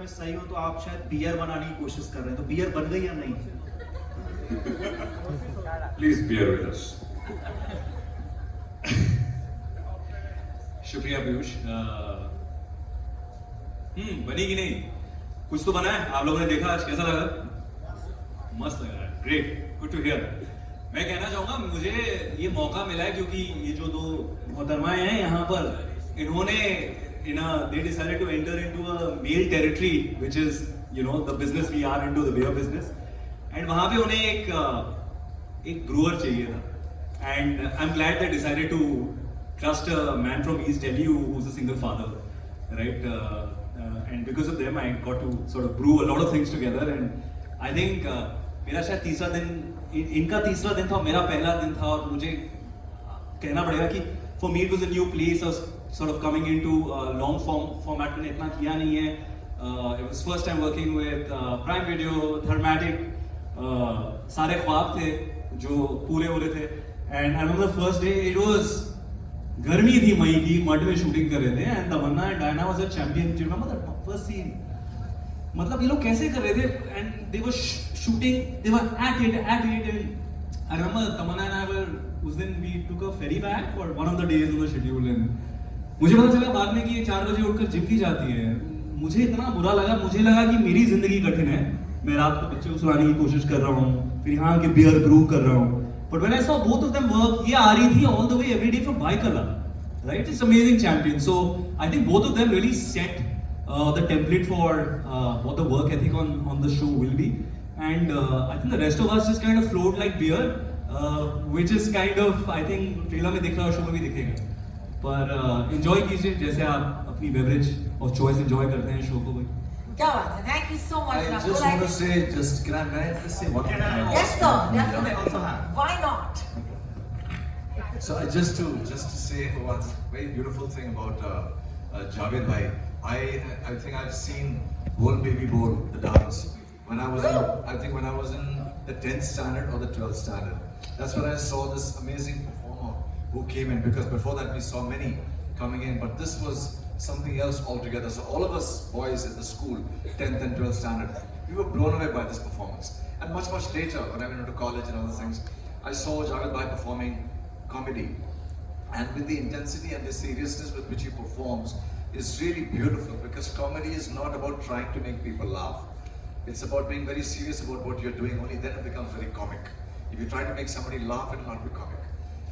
मैं सही हूँ तो आप शायद बियर बनाने की कोशिश कर रहे हैं, तो बियर बन गई या नहीं? Please bear with us. शुक्रिया पीयूष। बनी कि नहीं? कुछ तो बना है। आप लोगों ने देखा आज, कैसा लगा? मस्त लग रहा है। Great, good to hear. मैं कहना चाहूंगा मुझे ये मौका मिला है क्योंकि ये जो दो मोहतरमाएं हैं यहाँ पर, इन्होंने they decided to enter into a male territory which is the business we are into, the beer business, and वहाँ पे उन्हें एक brewer चाहिए था, and I'm glad they decided to trust a man from East Delhi who's a single father, right? And because of them I got to sort of brew a lot of things together, and I think मेरा शायद तीसरा दिन, इनका तीसरा दिन था, मेरा पहला दिन था, और मुझे कहना पड़ेगा कि for me it was a new place. I was sort of coming into long format मैंने इतना किया नहीं है. It was first time working with Prime Video, Thermatic, सारे ख्वाब थे जो पूरे हो रहे थे. And I remember the first day it was गर्मी थी, मई की, मड में शूटिंग कर रहे थे, and Tamannaah and Diana was a champion. Do you remember that first scene? मतलब ये लोग कैसे कर रहे थे, and they were shooting, they were at it, and I remember Tamanna and I were, उस दिन we took a ferry back for one of the days on the schedule, and मुझे पता चला बाद में कि ये 4 बजे उठकर जिम की जाती है. मुझे इतना बुरा लगा, मुझे लगा कि मेरी जिंदगी कठिन है, मैं रात को बच्चे को सुलाने की कोशिश कर रहा हूँ, फिर यहाँ के बियर ब्रू कर रहा हूँ. But when I saw both of them work, ये आ रही थी all the way every day from Baikala, right? It's amazing champion. So I think both of them really set the template for what the work ethic on the show will be, and I think the rest of us just kind of flowed like beer, which is kind of, I think trailer में दिख रहा है, show में भी दिखेगा. पर enjoy कीजिए जैसे आप अपनी beverage of choice enjoy करते हैं शो को. भाई क्या बात है, thank you so much. I just want to say, can I just say one thing? Yes sir, definitely. Why not? So just to say one very beautiful thing about Javed bhai. I think I've seen Bol Baby Bol, the dance, when I was in the 10th standard or the 12th standard. That's when I saw this amazing performer who came in, because before that we saw many coming in, but this was something else altogether. So all of us boys in the school, 10th and 12th standard, we were blown away by this performance. And much later, when I went into college and other things, I saw Javed bhai performing comedy, and with the intensity and the seriousness with which he performs is really beautiful, because comedy is not about trying to make people laugh. It's about being very serious about what you're doing. Only then it becomes very comic. If you try to make somebody laugh, it will not be comic.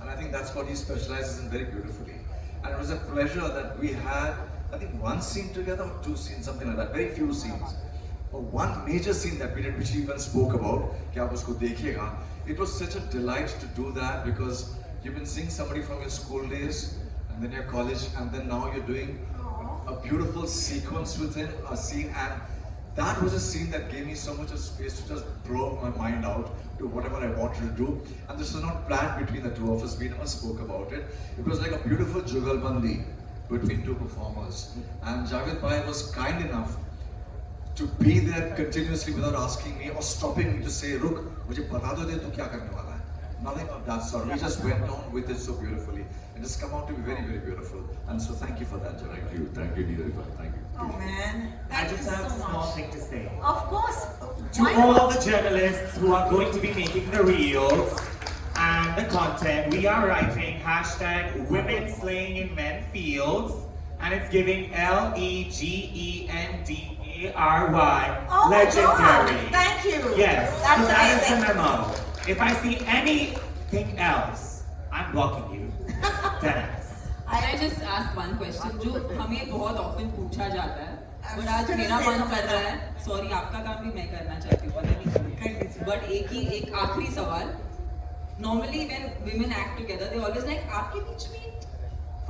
And I think that's what he specializes in very beautifully. And it was a pleasure that we had, I think, one scene together or 2 scenes, something like that. Very few scenes. But one major scene that we did, which he even spoke about, कि आप उसको देखिएगा. It was such a delight to do that, because you've been seeing somebody from your school days, and then your college, and then now you're doing a beautiful sequence within a scene, and that was a scene that gave me so much of space to just blow my mind out to whatever I wanted to do. And this was not planned between the two of us. We never spoke about it. It was like a beautiful jugalbandi between 2 performers. And Javed bhai was kind enough to be there continuously without asking me or stopping me to say, "Ruk, mujhe bata do de tu kya karne wala hai." Nothing of that sort. We just went on with it so beautifully. It has come out to be very, very beautiful. And so thank you for that, Javed. thank you Neeraj bhai, thank you. Oh man, I thank just you have a so small much. thing to say. Of course. To Why all not? the journalists who are going to be making the reels and the content, we are writing hashtag women slaying in men fields, and it's giving LEGENDARY. Oh my Legendary. God, thank you. Yes, so That's that is the amazing. memo. If I see anything else, I'm blocking you. Deadass. Can I just ask one question जो हमें बहुत often पूछा जाता है, but आज gonna मेरा say मन something. कर रहा है, sorry आपका काम भी मैं करना चाहती हूँ, पता नहीं क्यों, but एक आखिरी सवाल. Normally when women act together, they always like आपके बीच में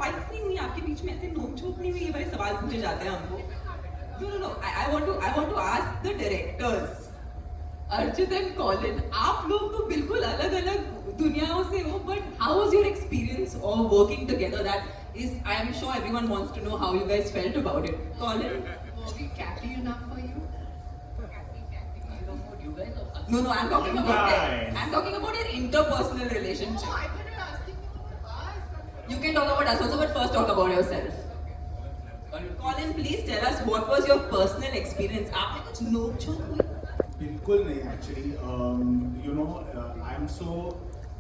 fights नहीं हुई, आपके बीच में ऐसे नोक-झोंक नहीं हुई, ये बड़े सवाल पूछे जाते हैं हमको. No. I want to ask the directors. अर्जित एंड कॉलिन, आप लोग तो बिल्कुल अलग अलग दुनियाओं से हो, but how was your experience of working together? That is, I am sure everyone wants to know how you guys felt about it. Colin, Was we catty enough for you? I don't know what you guys are. no, I'm talking about Guys. I'm talking about your interpersonal No, relationship. I thought you were asking about us. You can talk about us also, but first talk about yourself. Colin, Colin, please tell us what was your personal experience. आपने कुछ नोक-झोंक हुई? बिल्कुल नहीं actually. I'm so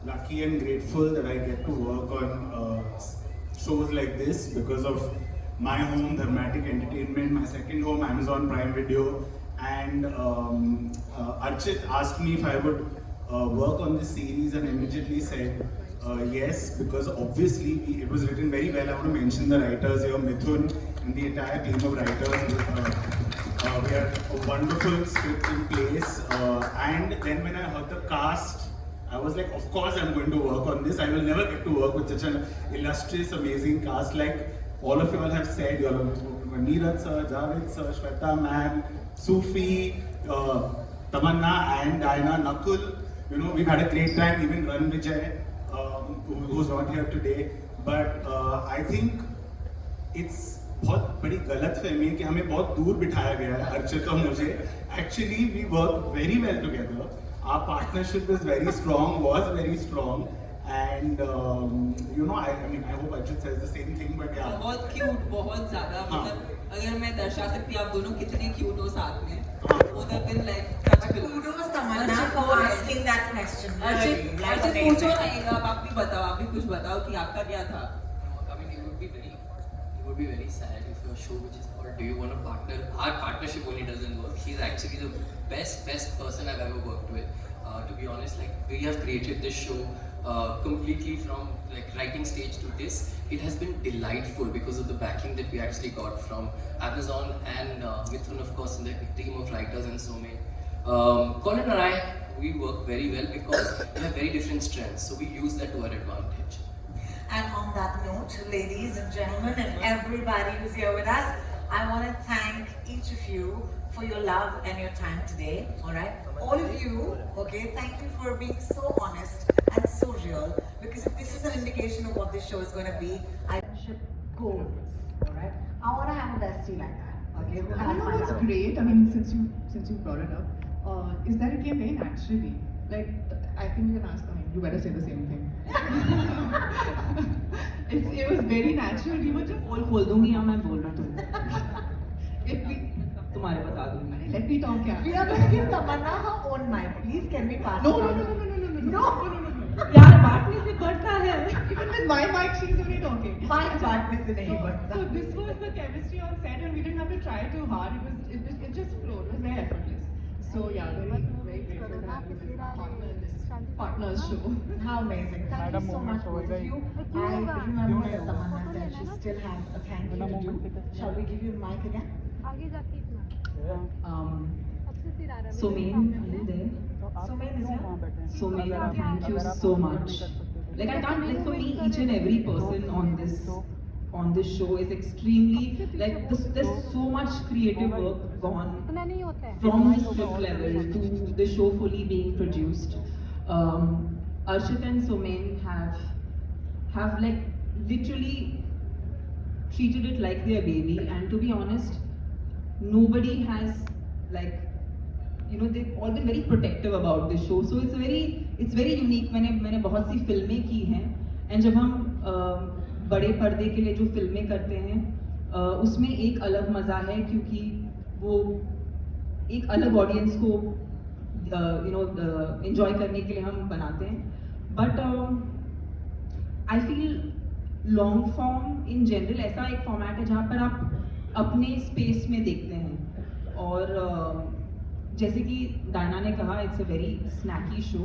lucky and grateful that I get to work on shows like this because of my home, Dharmatic Entertainment, my second home, Amazon Prime Video, and Archit asked me if I would work on this series and immediately said yes, because obviously it was written very well. I want to mention the writers here, Mithun and the entire team of writers. We had a wonderful script in place, and then when I heard the cast, I was like, of course I'm going to work on this. I will never get to work with such an illustrious, amazing cast. Like all of you all have said, you all have spoken about Neeraj sir, Javed sir, Shweta ma'am, Sufi, Tamanna and Diana, Nakul. We've had a great time, even Ran Vijay, who's not here today. But I think it's बहुत बड़ी गलत फहमी है कि हमें बहुत दूर बिठाया गया है अर्चित और मुझे. Actually, we work very well together. Our partnership is very strong, was very strong, and I mean, I hope Archit says the same thing, but yeah. बहुत cute, बहुत ज़्यादा. मतलब अगर मैं दर्शा सकती आप दोनों कितने cute हो साथ में. Would have been like such a Kudos Tamanna for asking that question. Archit पूछो नहीं, अब आप भी बताओ, आप भी कुछ बताओ कि आपका क्या था. I mean, it would be very sad if your show, which is called Do You Want a Partner, our partnership only doesn't work. She's actually the best person I've ever worked with. To be honest, like we have created this show completely from like writing stage to this. It has been delightful because of the backing that we actually got from Amazon and Mithun, of course, and the team of writers and so many. Colin and I, we work very well because we have very different strengths, so we use that to our advantage. And on that note, ladies and gentlemen, and everybody who's here with us, I want to thank each of you for your love and your time today. All right, all of you. Okay, thank you for being so honest and so real. Because if this is an indication of what this show is going to be, friendship goals. All right, I want to have a bestie like that. Okay, who has my What's love. great, I mean, since you brought it up, is that it came very naturally. Like, I think you can ask them, you better say the same thing. It was very natural. We were just पोल खोल दूंगी या मैं बोल रहा हूँ. if we तुम्हारे बता दूंगी. let me talk, yeah. We are going to give Tamanna her own mic. Please, can we pass No, it no, on? no, no, no, no, no, No. no, no, no, no. यार बांटने से बढ़ता है. Even with my mic, she's only talking. Mic बांटने से नहीं बढ़ता. So this was the chemistry on set, and we didn't have to try too hard. It just flowed. It was very effortless. So yeah, very grateful to have you as a partner in this partners show. How amazing. Thank you so much, both of you. I remember that Tamanna said she still has a thank you to do. Shall we give you the mic again? आगे जाके इतना अच्छे से रहा है Somain, are you there? Somain is here. Somain, thank you so much. Like I can't, like for me, each and every person on this show is extremely like there's so much creative work gone इतना नहीं होता है from the script level to the show fully being produced. Archit and Somain have like literally treated it like their baby, and to be honest, nobody has like they've all been very protective about this show. So it's very unique. मैंने बहुत सी फिल्में की हैं, and जब हम बड़े पर्दे के लिए जो फिल्में करते हैं उसमें एक अलग मज़ा है क्योंकि वो एक अलग ऑडियंस को enjoy करने के लिए हम बनाते हैं. But I feel long form in general ऐसा एक फॉर्मेट है जहाँ पर आप अपने स्पेस में देखते हैं. और जैसे कि डायना ने कहा, it's a very snacky show,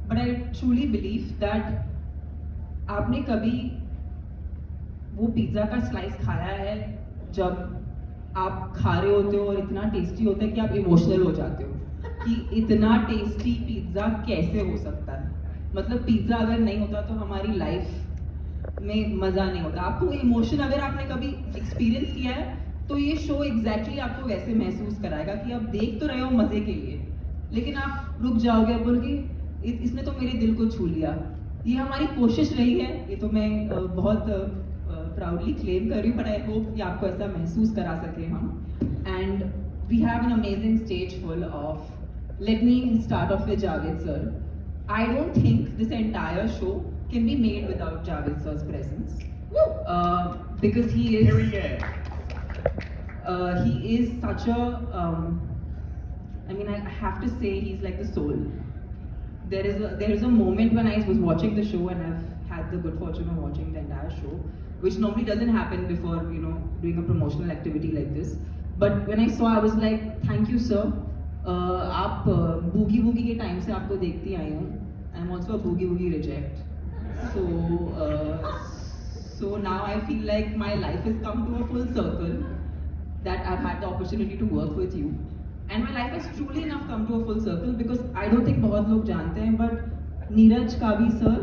but I truly believe that आपने कभी वो पिज़्ज़ा का स्लाइस खाया है जब आप खा रहे होते हो और इतना टेस्टी होता है कि आप इमोशनल हो जाते हो कि इतना टेस्टी पिज़्ज़ा कैसे हो सकता है. मतलब पिज़्ज़ा अगर नहीं होता तो हमारी लाइफ में मज़ा नहीं होता. आपको इमोशन अगर आपने कभी एक्सपीरियंस किया है तो ये शो एग्जैक्टली आपको वैसे महसूस कराएगा कि आप देख तो रहे हो मज़े के लिए, लेकिन आप रुक जाओगे बोल के इसने तो मेरे दिल को छू लिया. ये हमारी कोशिश रही है, ये तो मैं बहुत प्राउडली क्लेम कर रही हूँ, बट आई होप कि आपको ऐसा महसूस करा सके हम. And we have an amazing stage full of, let me start off with Javed sir. I don't think this entire show can be made without Javed sir's presence, because he is. Period. He is such a, I mean, I have to say he's like the soul. There is a moment when I was watching the show, and I've had the good fortune of watching the entire show, which normally doesn't happen before, you know, doing a promotional activity like this. But when I saw, I was like, thank you sir. आप boogie woogie के time से आपको देखती आई हूँ. I am also boogie woogie reject. So now I feel like my life has come to a full circle, that I've had the opportunity to work with you, and my life has truly enough come to a full circle, because I don't think बहुत लोग जानते हैं, but Neeraj Kavi sir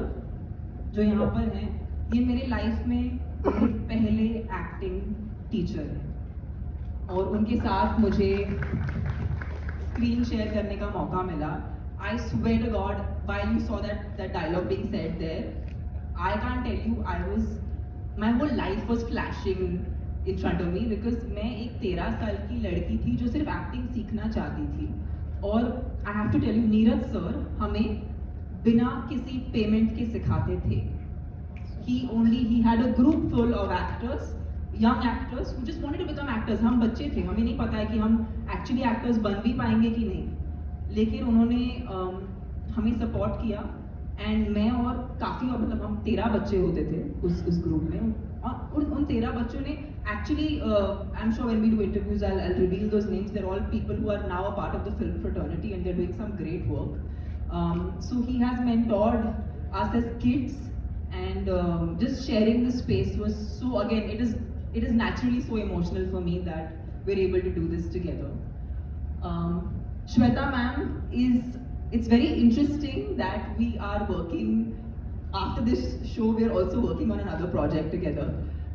जो यहाँ पर हैं, ये मेरे लाइफ में मेरे पहले एक्टिंग टीचर हैं, और उनके साथ मुझे स्क्रीन शेयर करने का मौका मिला. I swear to God, while you saw that dialogue being said there, I can't tell you, my whole life was flashing in front of me, because मैं एक 13 साल की लड़की थी जो सिर्फ एक्टिंग सीखना चाहती थी. और I have to tell you, Neeraj sir हमें बिना किसी पेमेंट के सिखाते थे. He had a group full of actors, young actors who just wanted to become actors. हम बच्चे थे, हमें नहीं पता है कि हम actually actors बन भी पाएंगे कि नहीं, लेकिन उन्होंने हमें सपोर्ट किया. एंड मैं और काफ़ी, और मतलब हम 13 बच्चे होते थे उस ग्रुप में, और उन 13 बच्चों ने actually, I am sure when we do interviews I reveal those names. They're all people who are now a part of the film fraternity, and they are doing some great work. So he has mentored us as kids, and just sharing the space was so, again, it is naturally so emotional for me that we're able to do this together. Shweta ma'am it's very interesting that we are working, after this show we are also working on another project together.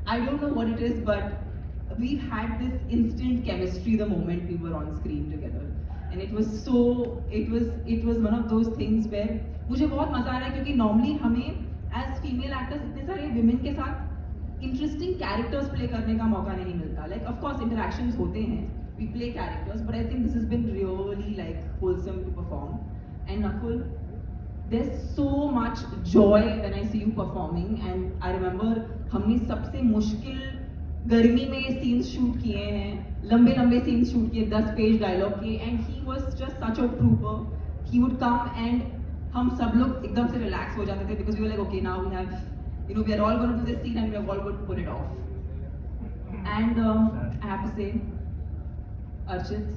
I don't know what it is, but we had this instant chemistry the moment we were on screen together, and it was one of those things where मुझे बहुत मजा आ रहा है, क्योंकि normally हमें as female actors इतने सारे women के साथ interesting characters play करने का मौका नहीं मिलता. Like of course interactions होते हैं, we play characters, but I think this has been really like wholesome to perform. And Nakul, there's so much joy when I see you performing, and I remember हमने सबसे मुश्किल गर्मी में scenes shoot किए हैं, लंबे scenes shoot किए, 10 page dialogue के, and he was just such a trooper. He would come and हम सब लोग एकदम से relax हो जाते थे, because we were like, okay, now we have, you know, we are all going to do this scene and we are all going to pull it off. And I have to say, Archit,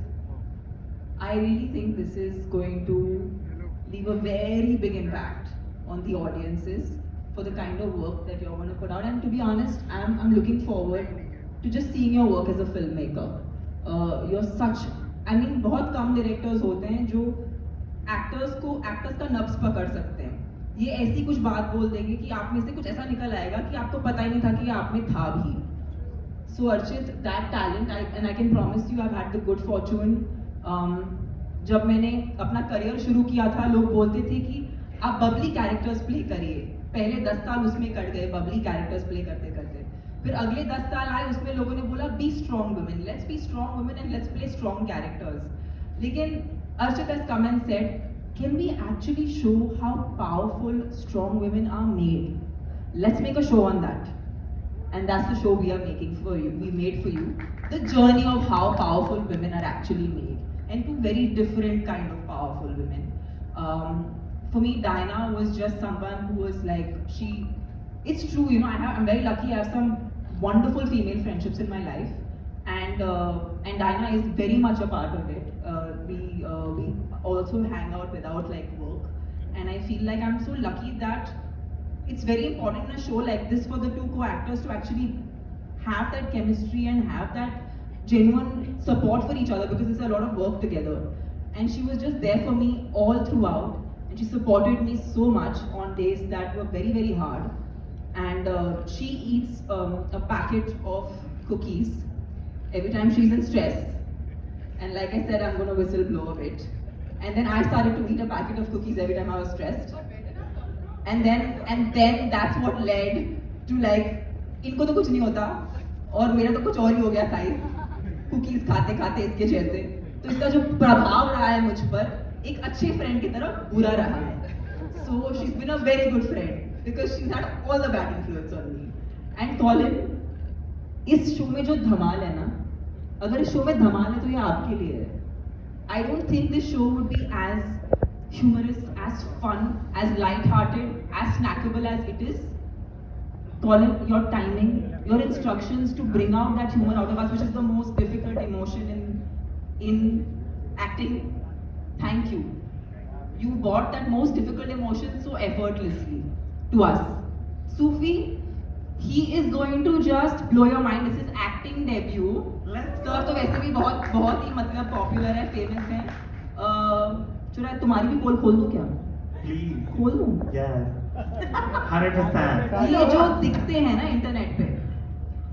I really think this is going to leave a very big impact on the audiences for the kind of work that you're going to put out. And to be honest, I'm looking forward to just seeing your work as a filmmaker. You're such, I mean, बहुत कम directors होते हैं जो actors का नब्ज पकड़ सकते हैं. ये ऐसी कुछ बात बोल देंगे कि आप में से कुछ ऐसा निकल आएगा कि आपको पता ही नहीं था कि आप में था भी. So Archit, that talent, and I can promise you, I have had the good fortune. जब मैंने अपना करियर शुरू किया था, लोग बोलते थे कि आप बबली कैरेक्टर्स प्ले करिए. पहले 10 साल उसमें कट गए बबली कैरेक्टर्स प्ले करते करते. फिर अगले 10 साल आए, उसमें लोगों ने बोला be strong women, let's be strong women and let's play strong characters. लेकिन Archit has come and said, can we actually show how powerful strong women are made? Let's make a show on that. And that's the show we are making for you. We made for you the journey of how powerful women are actually made, and two very different kind of powerful women. For me, Diana was just someone who was like, it's true, you know, I'm very lucky. I have some wonderful female friendships in my life. And Diana is very much a part of it. We also hang out without like work, and I feel like I'm so lucky that it's very important in a show like this for the two co-actors to actually have that chemistry and have that genuine support for each other, because it's a lot of work together. And she was just there for me all throughout, and she supported me so much on days that were very, very hard. And she eats a packet of cookies every time she's in stress. And like I said, I'm going to whistle blow a bit. And then I started to eat a packet of cookies every time I was stressed. And then that's what led to like, इनको तो कुछ नहीं होता और मेरा तो कुछ और ही हो गया साइज, कुकीज खाते खाते इसके जैसे. तो इसका जो प्रभाव रहा है मुझ पर, एक अच्छे फ्रेंड की तरह बुरा रहा है. So she's been a very good friend because she's had all the bad influence on me. And Colin, इस शो में जो धमाल है ना, अगर इस शो में धमाल है तो ये आपके लिए है. I don't think this show would be as humorous, as fun, as light-hearted, as snackable as it is. Colin, your timing, your instructions to bring out that humor out of us, which is the most difficult emotion in acting. Thank you. You brought that most difficult emotion so effortlessly to us. Sufi, he is going to just blow your mind. This is acting debut. Sir तो वैसे भी बहुत ही मतलब popular है, famous है. चुरा तुम्हारी भी पोल खोल दूं क्या? Please. खोल दूं? Yes. 100%. ये जो दिखते हैं ना इंटरनेट पे,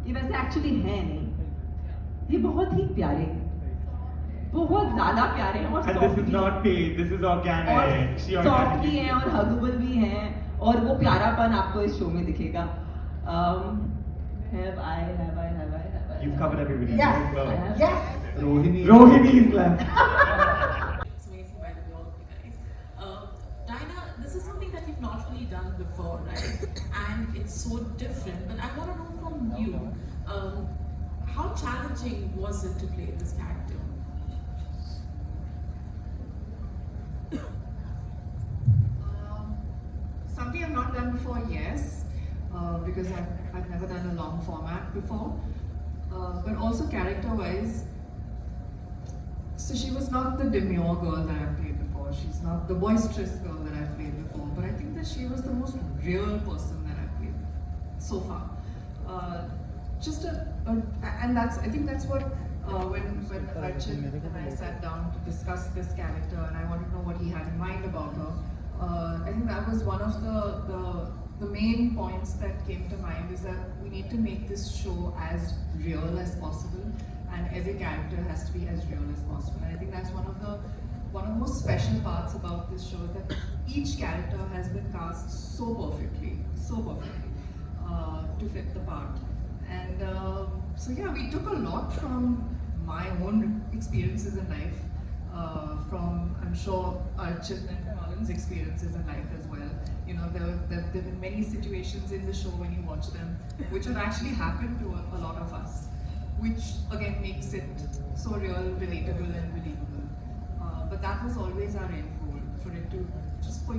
ये वैसे एक्चुअली है नहीं. ये बहुत ही प्यारे हैं, बहुत ज्यादा प्यारे हैं और And this is not paid. This is organic. She soft भी organically- हैं और हगेबल भी हैं और वो प्यारापन आपको इस शो में दिखेगा. Have I? You've covered everybody. Yes. Well. Yes. Rohini is left. It's amazing by the way, all of you guys. Dinah, this is something that you've not really done before, right? And it's so different. But I want to know from you, how challenging was it to play this character? Something I've not done before, yes, because I've never done a long format before. But also character-wise, so she was not the demure girl that I've played before. She's not the boisterous girl that I've played before. But I think that she was the most real person that I've played so far. And I think that's what when Archit and I sat down to discuss this character, and I wanted to know what he had in mind about her. I think that was one of the main points that came to mind, is that we need to make this show as real as possible, and every character has to be as real as possible. And I think that's one of the most special parts about this show, is that each character has been cast so perfectly to fit the part. And so yeah, we took a lot from my own experiences in life, from I'm sure Archit and Colin's experiences in life as well. You know, there have been many situations in the show when you watch them, which have actually happened to a lot of us, which again makes it so real, relatable and believable. But that was always our end goal, for it to just for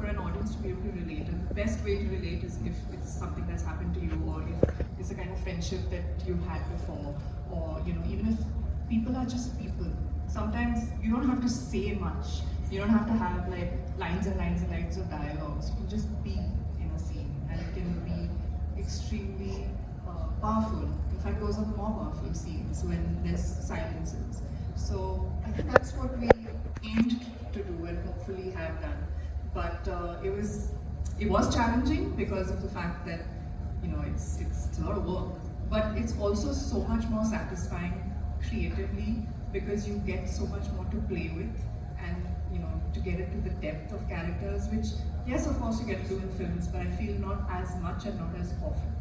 an audience to be able to relate. And the best way to relate is if it's something that's happened to you, or if it's a kind of friendship that you had before, or you know, even if people are just people. Sometimes you don't have to say much. You don't have to have like lines and lines and lines of dialogues. You can just be in a scene, and it can be extremely powerful. In fact, those are the more powerful scenes when there's silences. So I think that's what we aimed to do and hopefully have done. But it was challenging because of the fact that, you know, it's a lot of work. But it's also so much more satisfying creatively, because you get so much more to play with, and you know, to get into the depth of characters, which yes, of course you get to do in films, but I feel not as much and not as often.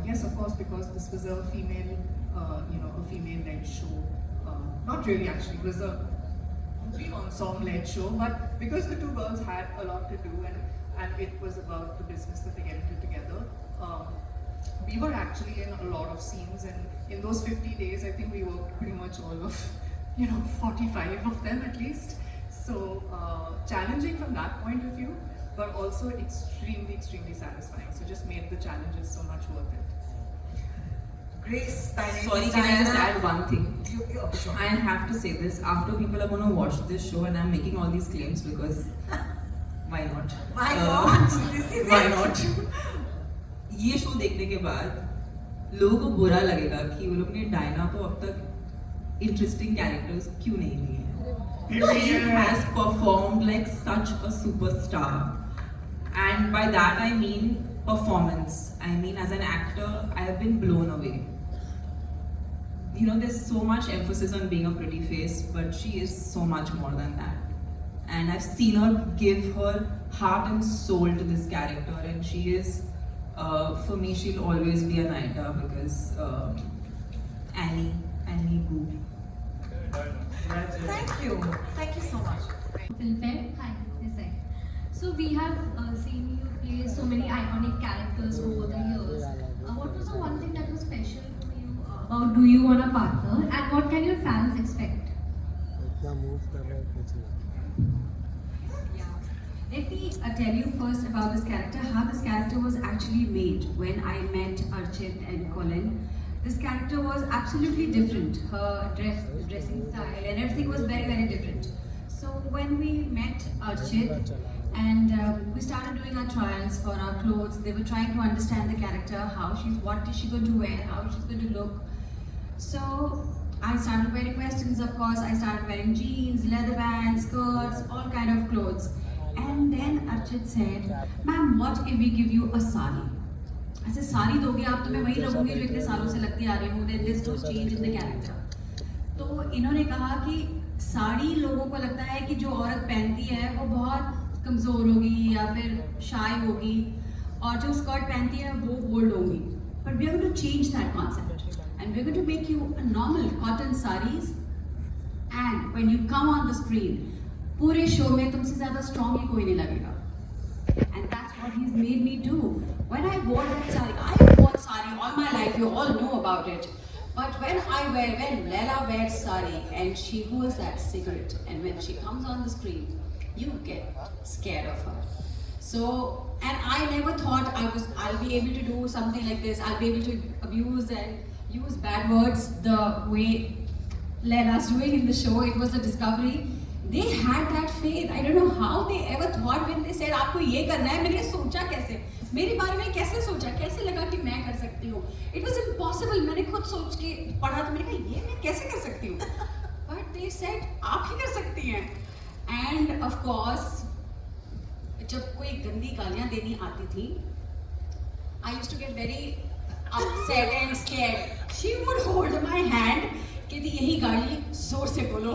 Yes, of course, because this was a female, a female-led show. Not really, actually, it was a ensemble-led show, but because the two girls had a lot to do, and it was about the business that they get into together. We were actually in a lot of scenes, and in those 50 days, I think we worked pretty much all of, 45 of them at least. So challenging from that point of view, but also extremely, extremely satisfying. So just made the challenges so much worth it. Grace, Sorry, can I just add one thing? Sure. I have to say this, after people are going to watch this show, and I'm making all these claims because why not? Why not? This is Why it. not? ये show देखने के बाद लोगों को बुरा लगेगा कि वो लोग ने डायना को अब तक इंटरेस्टिंग कैरेक्टर्स क्यों नहीं लिए हैं. She has performed like such a superstar, and by that I mean performance. I mean, as an actor, I have been blown away. You know, there's so much emphasis on being a pretty face, but she is so much more than that. And I've seen her give her heart and soul to this character, and she is, for me, she'll always be a Naita, because Annie Boo. Thank you so much. Filmfare. Hi, this side. So we have seen you play so many iconic characters over the years. What was the one thing that was special for you do you want a partner, and what can your fans expect? Let me tell you first about this character, how this character was actually made. When I met Archit and Colin, this character was absolutely different. Her dressing style and everything was very, very different. So when we met Archit and we started doing our trials for our clothes, they were trying to understand the character, what is she going to wear, how she's going to look. So I started wearing questions, of course. I started wearing jeans, leather bands, skirts, all kind of clothes. And then Archit said, "Ma'am, what if we give you a sari?" ऐसे साड़ी दोगे आप तो मैं वही लगूंगी जो इतने सालों से लगती आ रही हूँ. Then there's no change in the character. तो इन्होंने कहा कि साड़ी लोगों को लगता है कि जो औरत पहनती है वो बहुत कमज़ोर होगी या फिर शाय होगी, और जो स्कर्ट पहनती है वो बोल्ड होगी. But we are going to change that concept and we are going to make you a normal cotton sarees, and when you come on the screen, पूरे शो में तुमसे ज़्यादा स्ट्रॉन्ग ही कोई नहीं लगेगा. And that's what he's made me do. When I wore that sari, I wore sari all my life, you all know about it. But when Leila wears sari and she holds that cigarette, and when she comes on the screen, you get scared of her. So, and I never thought I'll be able to do something like this. I'll be able to abuse and use bad words the way Leila's doing in the show. It was a discovery. They had that faith. I don't know how they ever thought when they said आपको ये करना है. मैंने सोचा कैसे, मेरे बारे में कैसे सोचा, कैसे लगा कि मैं कर सकती हूँ. It was impossible. मैंने खुद सोच के पढ़ा तो मैंने कहा ये मैं कैसे कर सकती हूँ. But they said आप ही कर सकती हैं. And of course जब कोई गंदी गालियाँ देनी आती थी, I used to get very upset and scared. She would hold my hand, कहती यही गाली जोर से बोलो,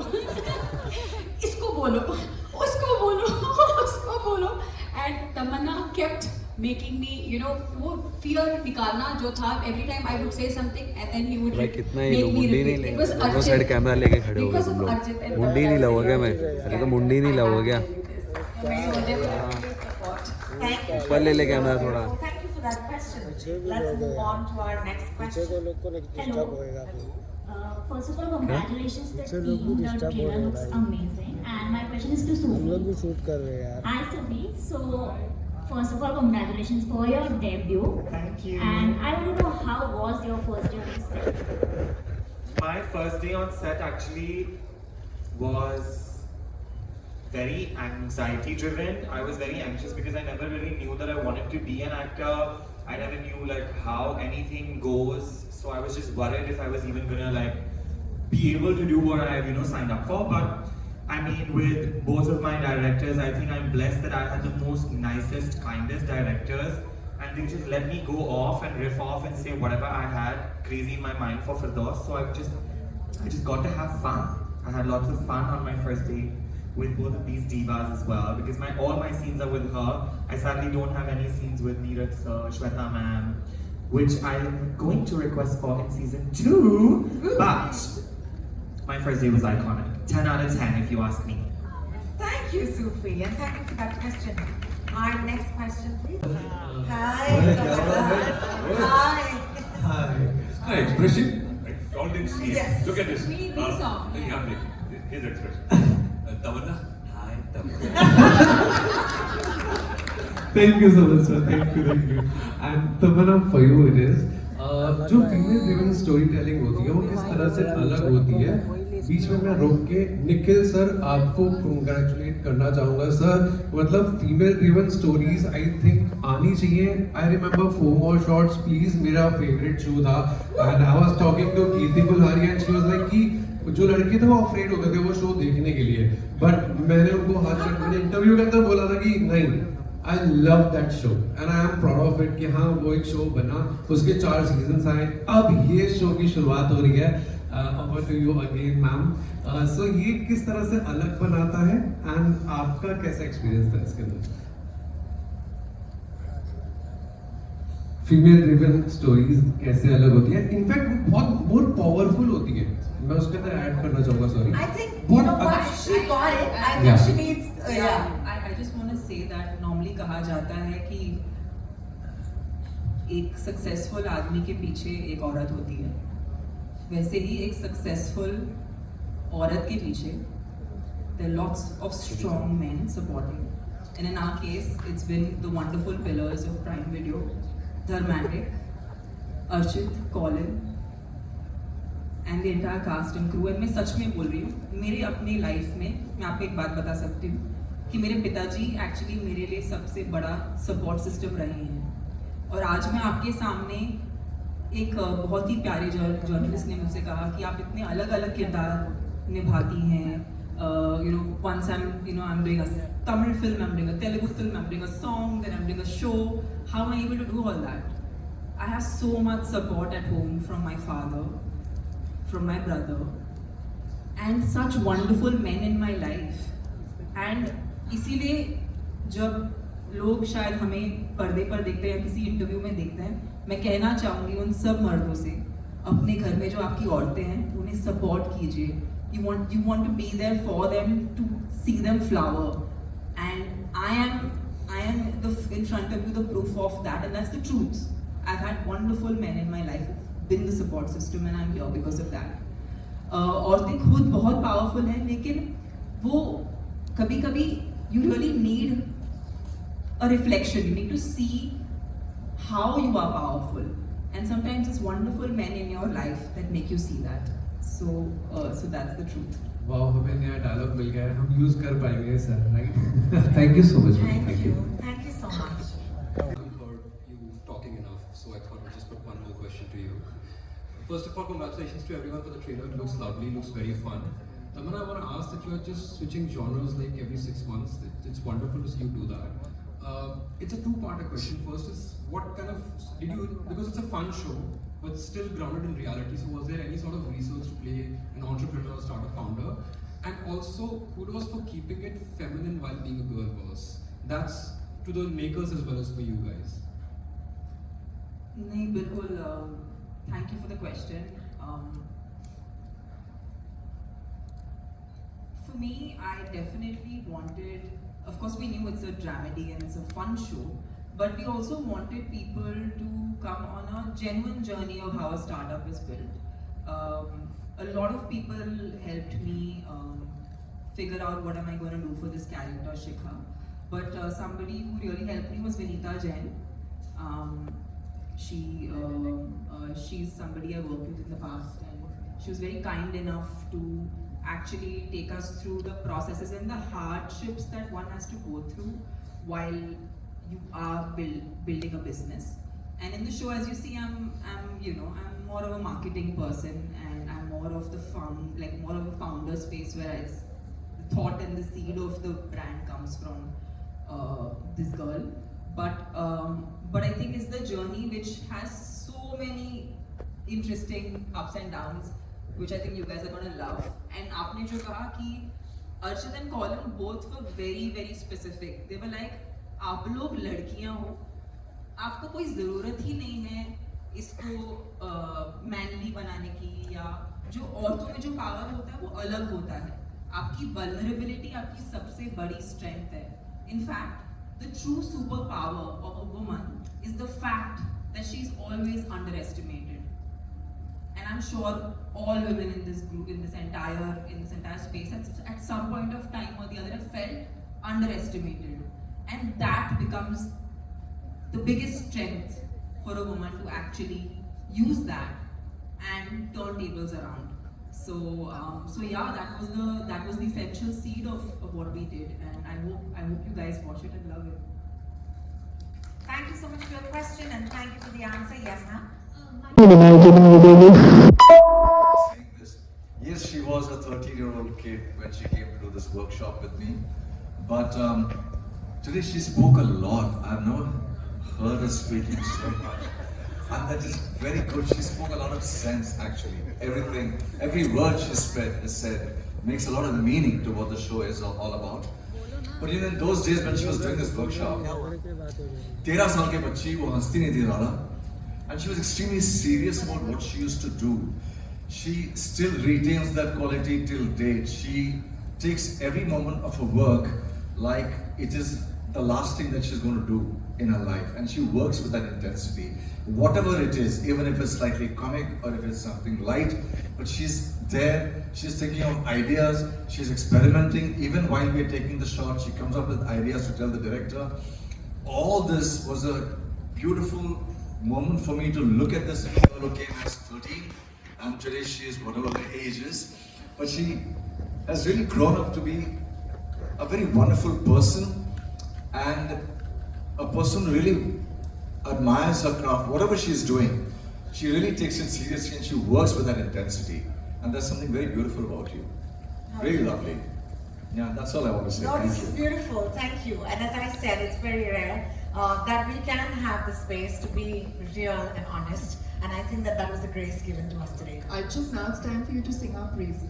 इसको बोलो, उसको बोलो, उसको बोलो. And Tamanna kept making me, वो fear निकालना जो था. Every time I would say something and then he would make me repeat. It was दोनों साइड कैमरा लेके खड़े हो गए Because तुम of लोग. Archit and मुंडी नहीं लगाओ क्या? मैंने तो मुंडी नहीं लगाओ क्या? Thank you. ऊपर ले कैमरा थोड़ा. Thank you for that question. Let's move on to our next question. Hello. First of all, congratulations to the team. The trailer looks amazing. And my question is to Sufi. Hi Sufi. So, first of all, congratulations for your debut. Thank you. And I want to know, how was your first day on set? My first day on set actually was very anxiety driven. I was very anxious because I never really knew that I wanted to be an actor. I never knew how anything goes. So I was just worried if I was even gonna be able to do what I signed up for. But I mean, with both of my directors, I think I'm blessed that I had the most nicest, kindest directors, and they just let me go off and riff off and say whatever I had crazy in my mind for Firdaus. So I just got to have fun. I had lots of fun on my first day with both of these divas as well, because all my scenes are with her. I sadly don't have any scenes with Neeraj sir, Shweta ma'am, which I'm going to request for in season 2. But my first day was iconic. 10 out of 10 if you ask me. Thank you, Sufi, and thank you for that question. Our next question, please. Hi. Hi. Hi. Expression. All didn't see it. Yes. Look at this. We saw. His expression. Tamanna. Hi, Tamanna. Thank you so much, sir. Thank you. And Tamanna, for you it is. जो female driven story telling होती है वो किस तरह से अलग होती है. बीच में मैं रोक के निखिल सर आपको कंग्रेचुलेट करना चाहूँगा सर. मतलब female driven stories I think आनी चाहिए. I remember 4 More Shots please मेरा फेवरेट शो था. And I was talking to Kirti Kulhari and she was like कि जो लड़के थे वो अफ्रेड होते थे वो शो देखने के लिए. बट मैंने उनको मैंने इंटरव्यू के अंदर बोला था कि नहीं, I love that show and I am proud of it कि हाँ वो एक शो बना, उसके 4 सीजन्स आए, अब ये शो की शुरुआत हो रही है. Over to you again, ma'am. So ये किस तरह से अलग बनाता है and आपका कैसा एक्सपीरियंस था इसके अंदर? फीमेल ड्रिवन स्टोरीज कैसे अलग होती है? इनफैक्ट बहुत मोर पावरफुल होती है. मैं उसके अंदर ऐड करना चाहूँगा. Sorry. I think you know what, she got it. I think she needs. I just want to say that normally कहा जाता है कि एक सक्सेसफुल आदमी के पीछे एक औरत होती है. वैसे ही एक सक्सेसफुल औरत के पीछे there are lots of strong men supporting, and in our case it's been the wonderful pillars of Prime Video, Dharmatic, Archit, Colin and the entire cast and crew. And मैं सच में बोल रही हूँ, मेरे अपनी लाइफ में मैं आपको एक बात बता सकती हूँ कि मेरे पिताजी एक्चुअली मेरे लिए सबसे बड़ा सपोर्ट सिस्टम रहे हैं। और आज मैं आपके सामने एक बहुत ही प्यारे जर्नलिस्ट ने मुझसे कहा कि आप इतने अलग अलग किरदार निभाती हैं। Once I'm doing a Tamil film, I'm doing a Telugu film, I'm doing a song, then I'm doing a show. How am I able to do all that? I have so much support at home from my father, from my brother, and such wonderful men in my life. And इसीलिए जब लोग शायद हमें पर्दे पर देखते हैं या किसी इंटरव्यू में देखते हैं, मैं कहना चाहूँगी उन सब मर्दों से, अपने घर में जो आपकी औरतें हैं उन्हें सपोर्ट कीजिए। You want to be there for them, to see them flower, and I am in front of you the proof of that, and that's the truth. I've had wonderful men in my life who've been the support system, and I'm here because of that. औरतें खुद बहुत powerful हैं, लेकिन वो कभी-कभी you really need a reflection. You need to see how you are powerful, and sometimes it's wonderful men in your life that make you see that. So that's the truth. Wow, हमें नया dialogue मिल गया है, हम use कर पाएंगे sir, right? Thank you so much. Thank you so much. I've heard you talking enough, so I thought I'd just put one more question to you. First of all, congratulations to everyone for the trailer. It looks lovely, looks very fun. Tamana, I want to ask that you're just switching genres like every 6 months. It's wonderful to see you do that. It's a two-part question. First is, what kind of because it's a fun show, but still grounded in reality. So was there any sort of research to play an entrepreneur, startup founder? And also, kudos for keeping it feminine while being a girl boss. That's to the makers as well as for you guys. नहीं बिल्कुल, thank you for the question. For me, I definitely wanted, of course we knew it's a dramedy and it's a fun show, but we also wanted people to come on a genuine journey of how a startup is built. A lot of people helped me figure out what am I going to do for this character, Shikha. But somebody who really helped me was Vinita Jain. She's somebody I worked with in the past, and she was very kind enough to actually take us through the processes and the hardships that one has to go through while you are building a business. And in the show, as you see, I'm more of a marketing person, and I'm more of the more of a founder space where it's the thought and the seed of the brand comes from this girl. But I think it's the journey which has so many interesting ups and downs, which I think you guys are going to love. And आपने जो कहा कि Archit and Colin both were very, very specific. They were like, आप लोग लड़कियां हो, आपको कोई ज़रूरत ही नहीं है इसको मैनली बनाने की, या जो औरतों में जो पावर होता है वो अलग होता है। आपकी वल्नरेबिलिटी आपकी सबसे बड़ी स्ट्रेंथ है। In fact, the true superpower of a woman is the fact that she is always underestimated. And I'm sure all women in this group, in this entire space, at some point of time or the other, have felt underestimated, and that becomes the biggest strength for a woman to actually use that and turn tables around. So yeah, that was the essential seed of what we did, and I hope you guys watch it and love it. Thank you so much for your question, and thank you for the answer. Yes, ma'am. Yes, she was a 13-year-old kid when she came to do this workshop with me. But today she spoke a lot. I've never heard her speaking so much. And that is very good. She spoke a lot of sense, actually. Everything, every word she said makes a lot of meaning to what the show is all about. But in those days when she was doing this workshop, 13 saal ke bachchi wo hansti nahi thi zyada, and she was extremely serious about what she used to do. She still retains that quality till date. She takes every moment of her work like it is the last thing that she's going to do in her life, and she works with that intensity. Whatever it is, even if it's slightly comic or if it's something light, but she's there, she's thinking of ideas, she's experimenting. Even while we're taking the shot, she comes up with ideas to tell the director. All this was a beautiful moment for me to look at this girl who came as 13, and today she is whatever her age is. But she has really grown up to be a very wonderful person, and a person who really admires her craft. Whatever she's doing, she really takes it seriously and she works with that intensity. And there's something very beautiful about you. Really lovely. Yeah, that's all I want to say. No, Thank this you. is beautiful. Thank you. And as I said, it's very rare that we can have the space to be real and honest. And I think that that was the grace given to us today. Archit, now it's time for you to sing our praises.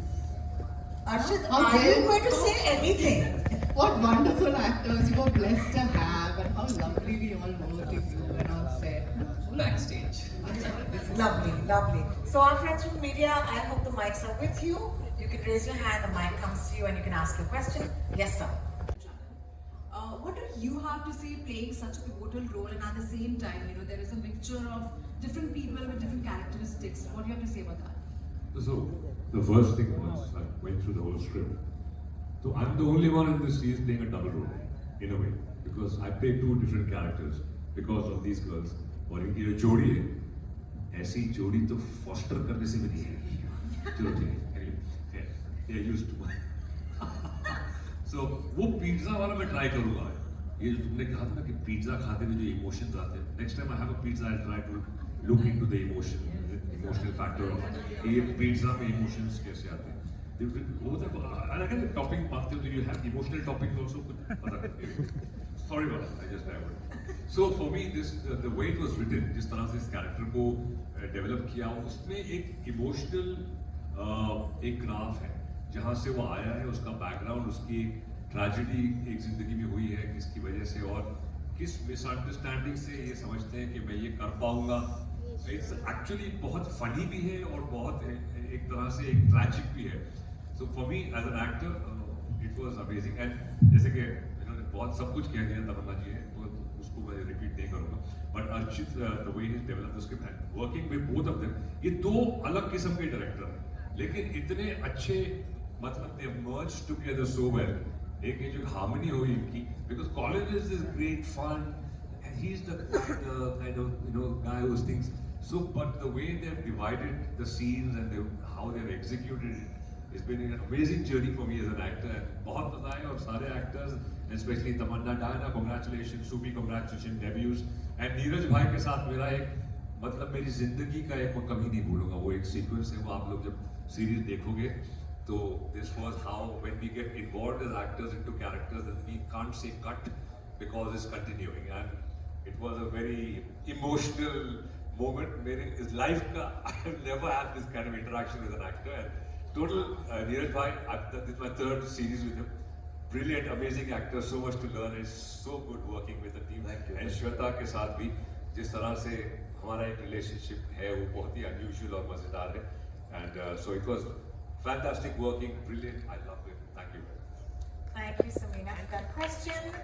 Archit, How are you well- going to say anything? What wonderful actors you were blessed to have, and how lovely we all worked with you and on set. Backstage. Lovely, lovely. So our friends from media, I hope the mics are with you. You can raise your hand, the mic comes to you and you can ask your question. Yes, sir. What do you have to say playing such a pivotal role, and at the same time, you know, there is a mixture of different people with different characteristics. What do you have to say about that? So, the first thing was, I went through the whole script. So, I'm the only one in this series playing a double role, in a way, because I play two different characters because of these girls. और इनकी जो जोड़ी है, ऐसी जोड़ी तो foster करने से भी नहीं है. चलो ठीक है. Anyway, they are used to. So, वो पिज्जा वाला मैं ट्राई करूँगा. ये जो तुमने कहा था ना कि पिज्जा खाते में जो इमोशंस आते हैं. Next time I have a pizza, I'll try to look into the emotional factor of ये पिज्जा में emotions कैसे आते हैं. अगर टॉपिंग मानते हो तो you have emotional toppings also. Sorry about that, I just diverted. So for me, the way it was written, जिस तरह से इस character को develop किया, उसमें एक emotional एक ग्राफ है, जहाँ से वो आया है, उसका background, उसकी एक tragedy एक जिंदगी में हुई है, किसकी वजह से और किस misunderstanding से ये समझते हैं कि मैं ये कर पाऊंगा. It's actually बहुत funny भी है और बहुत एक तरह से एक tragic भी है. So for me as an actor, it was amazing. And जैसे कि इन्होंने बहुत सब कुछ कह दिया तमन्ना जी है, तो उसको मैं repeat नहीं करूँगा. But Archit, the way he developed the script and working with both of them, ये दो अलग किस्म के director हैं, लेकिन इतने अच्छे, मतलब they merged together so well. एक ये जो harmony हुई इनकी, because Colin is this great fun, and he's the kind of guy who thinks. So, but the way they've divided the scenes and how they've executed it, it's been an amazing journey for me as an actor. And बहुत मजा आया और सारे actors, especially Tamanna, Diana, congratulations, Subi, congratulations, debuts. And Neeraj भाई के साथ मेरा एक, मतलब मेरी जिंदगी का एक मैं कभी नहीं भूलूंगा. वो एक sequence है, वो आप लोग जब series देखोगे, तो this was how when we get involved as actors into characters, then we can't say cut because it's continuing. And it was a very emotional moment. मेरे इस life का I have never had this kind of interaction with an actor. And total Neeraj bhai, this is my third series with him. Brilliant, amazing actor, so much to learn. It's so good working with the team. And Shweta के साथ भी जिस तरह से हमारा एक relationship है, वो बहुत ही unusual और मजेदार है. And so it was fantastic working, brilliant. I loved it. Thank you. Thank you, Samina. And that question.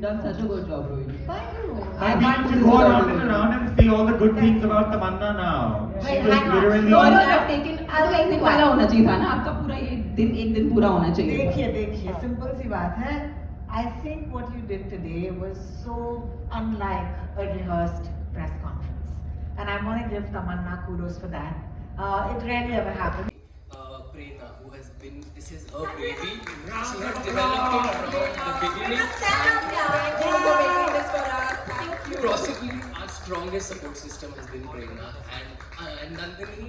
done such a good job, Rohini. Thank you. I want to go around and say all the good things about Tamanna now. She was literally. No, I've taken. तो एक दिन वाला होना चाहिए था ना आपका पूरा ये दिन एक दिन पूरा होना चाहिए था. देखिए सिंपल सी बात है. I think what you did today was so unlike a rehearsed press conference, and I want to give Tamanna kudos for that. It rarely ever happened. Prerna, who has been, this is her baby. She has developed it from the beginning. Possibly our strongest support system has been Prerna, and Nandini,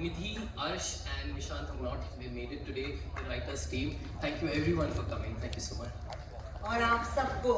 Nidhi, Arsh and Nishant have not made it today. The writers team. Thank you everyone for coming. Thank you so much. और आप सबको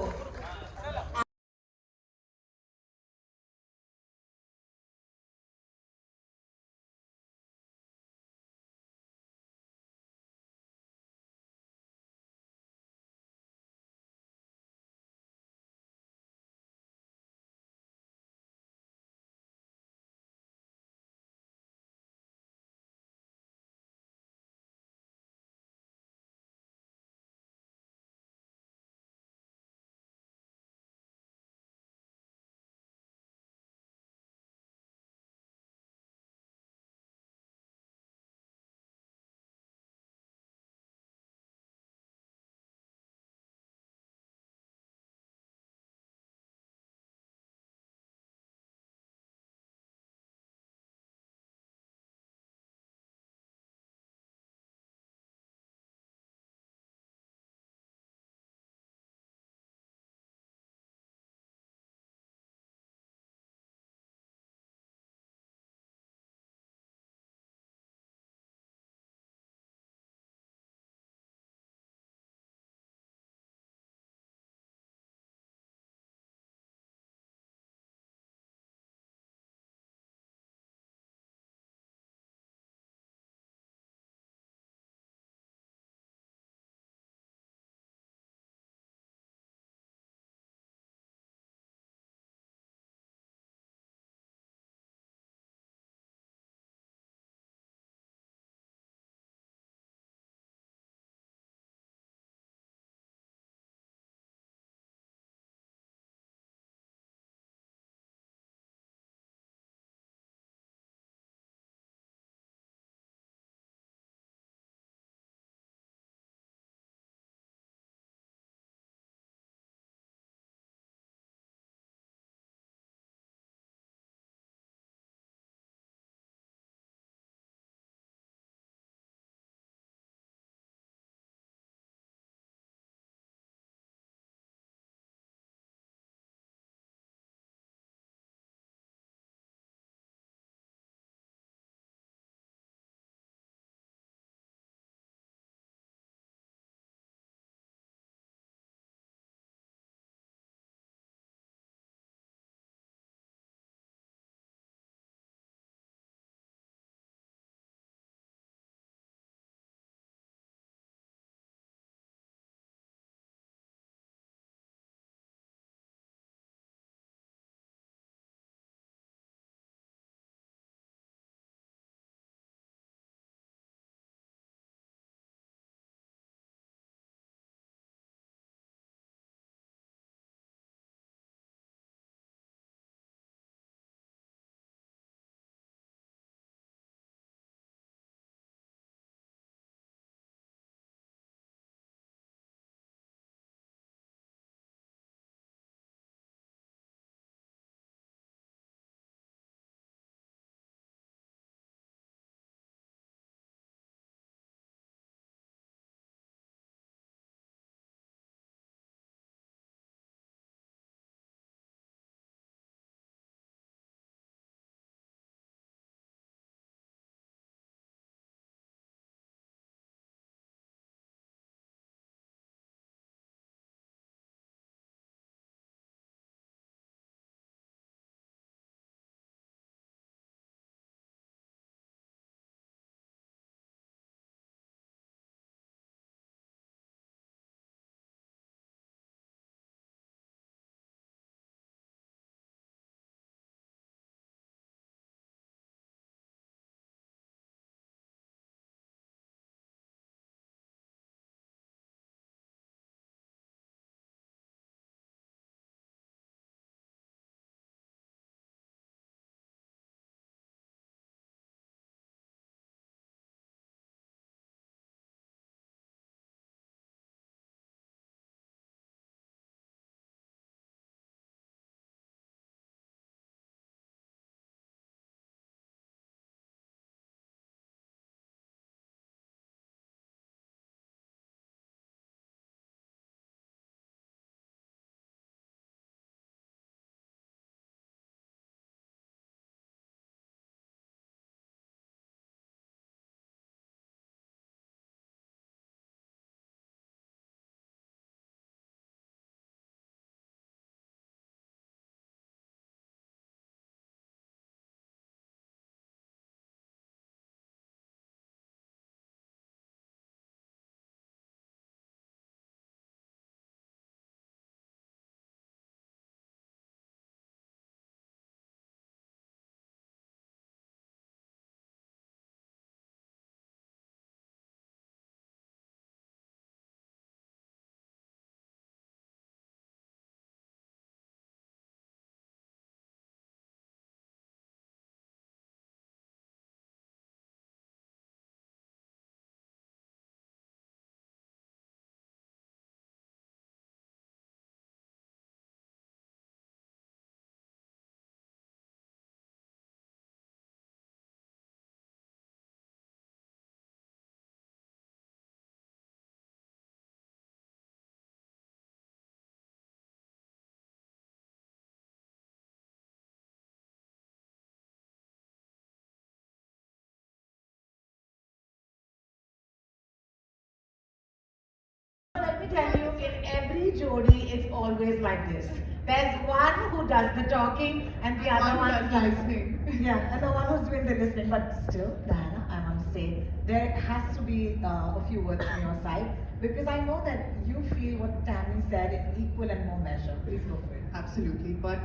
tell you, in every Jodi, it's always like this. There's one who does the talking and the other one does the listening. Yeah, and the one who's doing the listening. But still, Diana, I want to say there has to be a few words from your side because I know that you feel what Tammy said in equal and more measure. Please go for it. Absolutely, but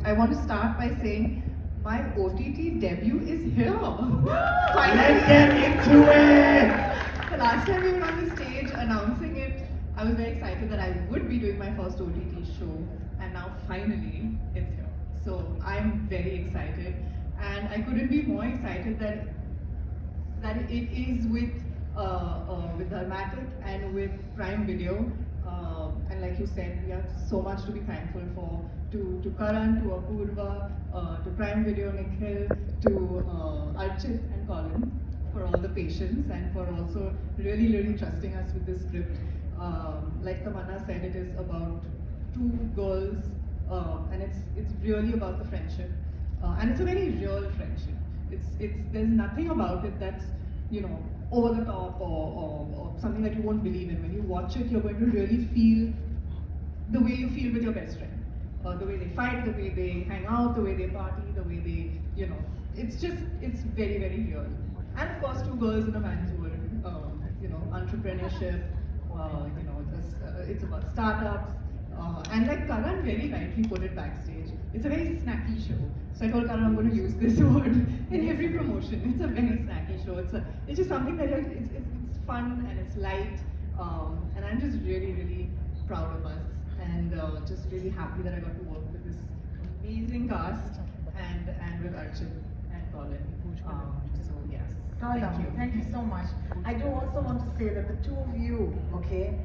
I want to start by saying my OTT debut is here. Finally. Let's get into it! The last time we were on the stage announcing it, I was very excited that I would be doing my first OTT show, and now finally it's here. So I'm very excited, and I couldn't be more excited that it is with Dharmatic and with Prime Video. And like you said, we have so much to be thankful for to Karan, to Apurva, to Prime Video, Nikhil, to Archit and Colin for all the patience and for also really trusting us with this script. Like Tamanna said, it is about two girls and it's really about the friendship. And it's a very real friendship. There's nothing about it that's, you know, over the top or something that you won't believe in. When you watch it, you're going to really feel the way you feel with your best friend. The way they fight, the way they hang out, the way they party, the way they, you know, it's very real. And of course, two girls in a man's world, you know, entrepreneurship, you know, it's about startups. And like Karan very rightly put it backstage, it's a very snacky show. So I told Karan I'm going to use this word in every promotion. It's a very snacky show. It's just something that it's fun and it's light. And I'm just really proud of us and just really happy that I got to work with this amazing cast and with Archit and Colin. So yes. Thank you so much. I do also want to say that the two of you, okay,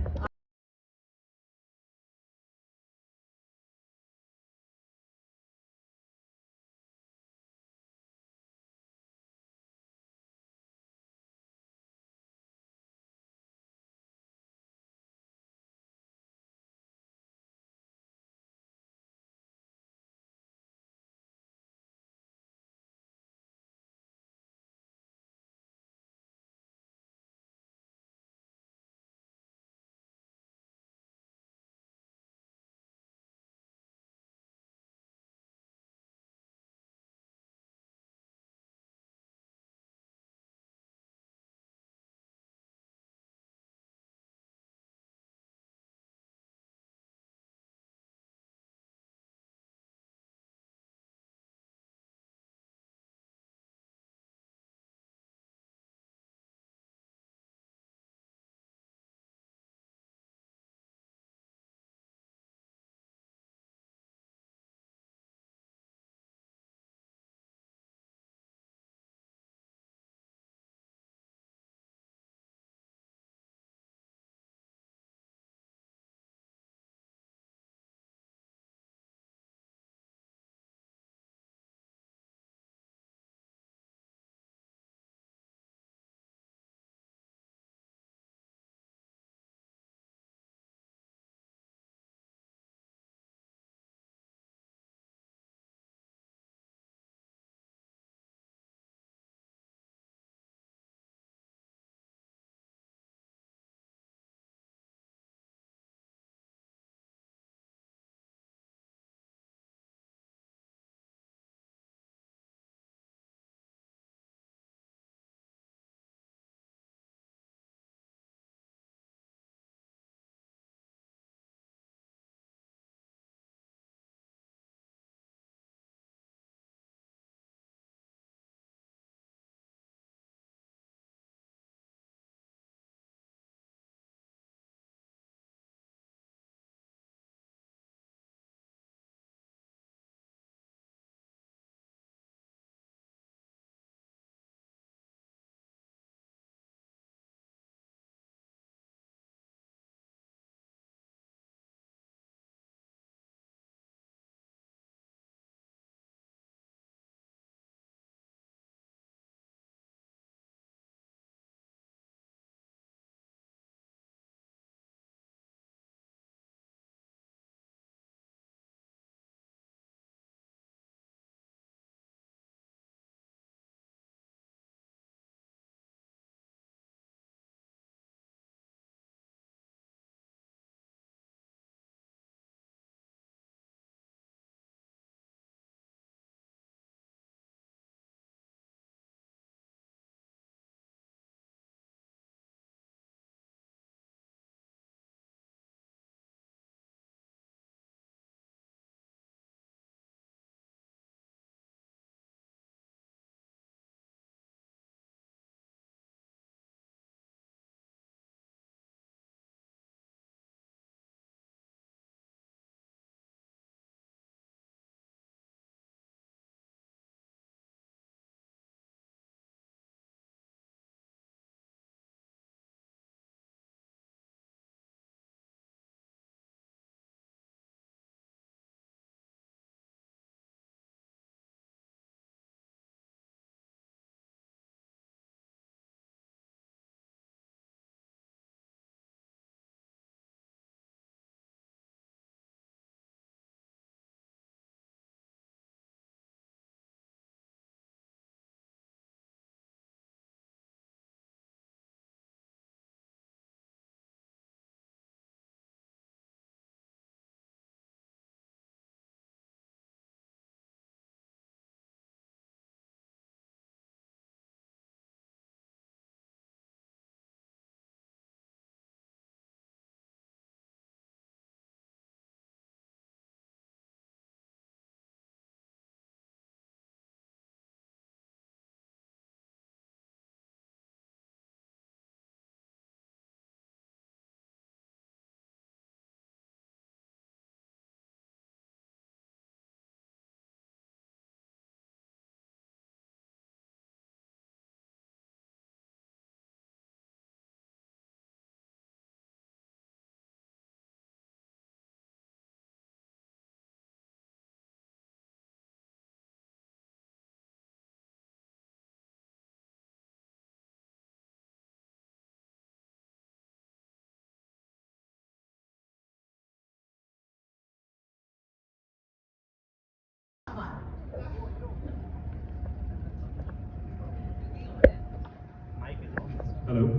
Hello.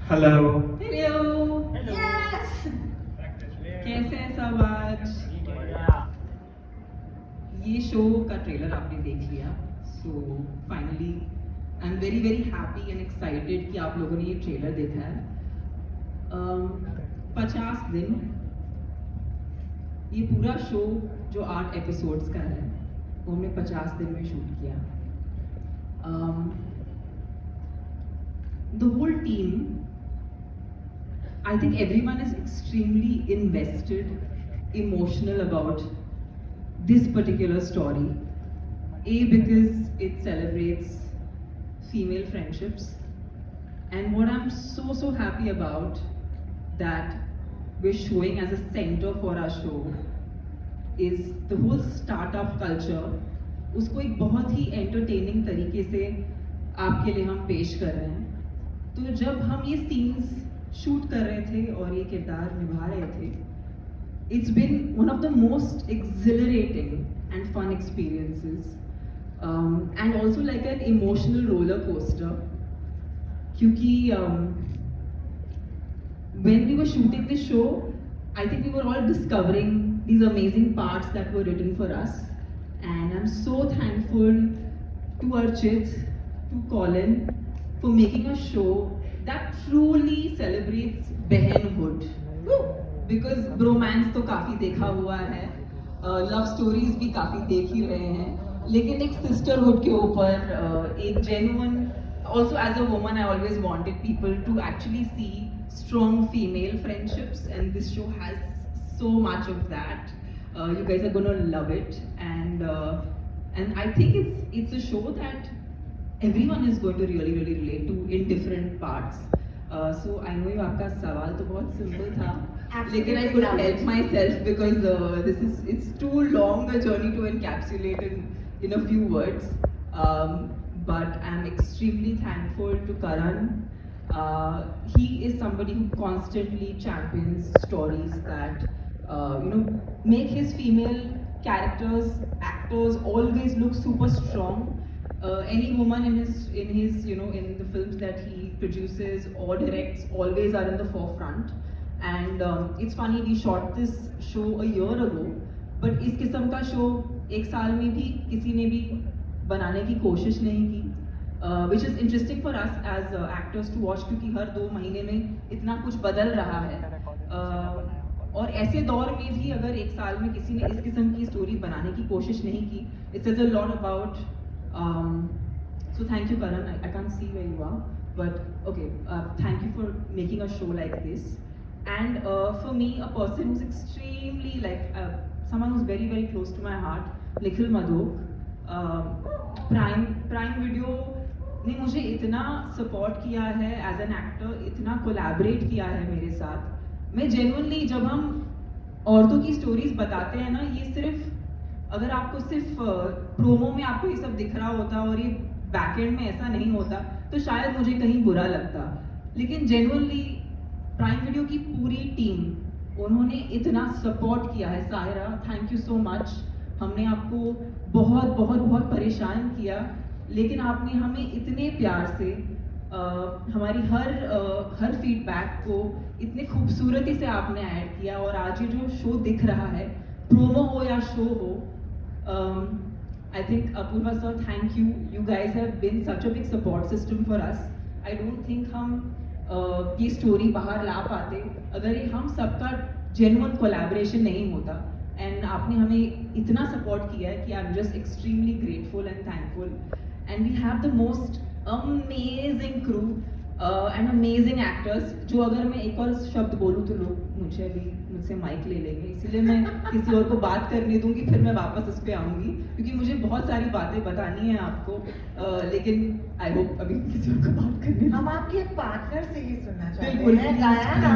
Hello. Hello. Yes. कैसे हैं सब आज? ये show का trailer आपने देख लिया, so finally I am very very happy and excited कि आप लोगों ने ये ट्रेलर देखा है। 50 दिन, ये पूरा शो जो 8 एपिसोड्स का है वो हमने 50 दिन में शूट किया। The whole team, I think everyone is extremely invested, emotional about this particular story. A, because it celebrates female friendships, and what I'm so happy about that we're showing as a center for our show is the whole startup culture. उसको एक बहुत ही entertaining तरीके से आपके लिए हम पेश कर रहे हैं। तो जब हम ये scenes शूट कर रहे थे और ये किरदार निभा रहे थे, it's been one of the most exhilarating and fun experiences, and also like an emotional roller coaster, क्योंकि when we were shooting this show, I think we were all discovering these amazing parts that were written for us, and I'm so thankful to Archit, to Colin, for making a show that truly celebrates बहनhood, because bromance तो काफी देखा हुआ है, love stories भी काफी देख ही रहे हैं, लेकिन एक sisterhood के ऊपर एक genuine, also as a woman I always wanted people to actually see strong female friendships, and this show has so much of that. You guys are gonna love it, and I think it's a show that everyone is going to really relate to in different parts. So I know आपका सवाल तो बहुत simple था, लेकिन I couldn't help myself because it's too long a journey to encapsulate in a few words. But I'm extremely thankful to Karan. He is somebody who constantly champions stories that make his female characters, actors always look super strong. Any woman in his in the films that he produces or directs always are in the forefront. And it's funny, we shot this show a year ago, but इस किस्म का show एक साल में भी किसी ने भी बनाने की कोशिश नहीं की, which is interesting for us as actors to watch, क्योंकि हर 2 महीने में इतना कुछ बदल रहा है, और ऐसे दौर में भी अगर एक साल में किसी ने इस किस्म की स्टोरी बनाने की कोशिश नहीं की, it says a lot about. So thank you, Karan. I can't see where you are, but okay. Thank you for making a show like this, and for me, a person who's extremely someone who's very very close to my heart, Nikhil Madhok. Prime Video ने मुझे इतना support किया है as an actor, इतना collaborate किया है मेरे साथ। मैं genuinely जब हम औरतों की stories बताते हैं ना, ये सिर्फ अगर आपको सिर्फ प्रोमो में आपको ये सब दिख रहा होता और ये बैकएंड में ऐसा नहीं होता तो शायद मुझे कहीं बुरा लगता, लेकिन जेन्युइनली प्राइम वीडियो की पूरी टीम, उन्होंने इतना सपोर्ट किया है। Sahira, thank you so much. हमने आपको बहुत बहुत बहुत परेशान किया, लेकिन आपने हमें इतने प्यार से हमारी हर फीडबैक को इतने खूबसूरती से आपने ऐड किया, और आज ये जो शो दिख रहा है, प्रोमो हो या शो हो, I think Apurva sir, thank you. You guys have been such a big support system for us. I don't think हम ये स्टोरी बाहर ला पाते अगर ये हम सबका genuine collaboration नहीं होता, and आपने हमें इतना support किया है कि I'm just extremely grateful and thankful. And we have the most amazing crew and amazing actors, जो अगर मैं एक और शब्द बोलूँ तो लोग मुझसे माइक ले लेंगे, इसलिए मैं किसी और को बात करने दूंगी, फिर मैं वापस इस पे आऊंगी, क्योंकि मुझे बहुत सारी बातें बतानी है आपको, लेकिन आई होप अभी किसी और को बात करने। हम आपके पार्टनर से ही सुनना चाहते बिल्कुल, हैं, गाया ना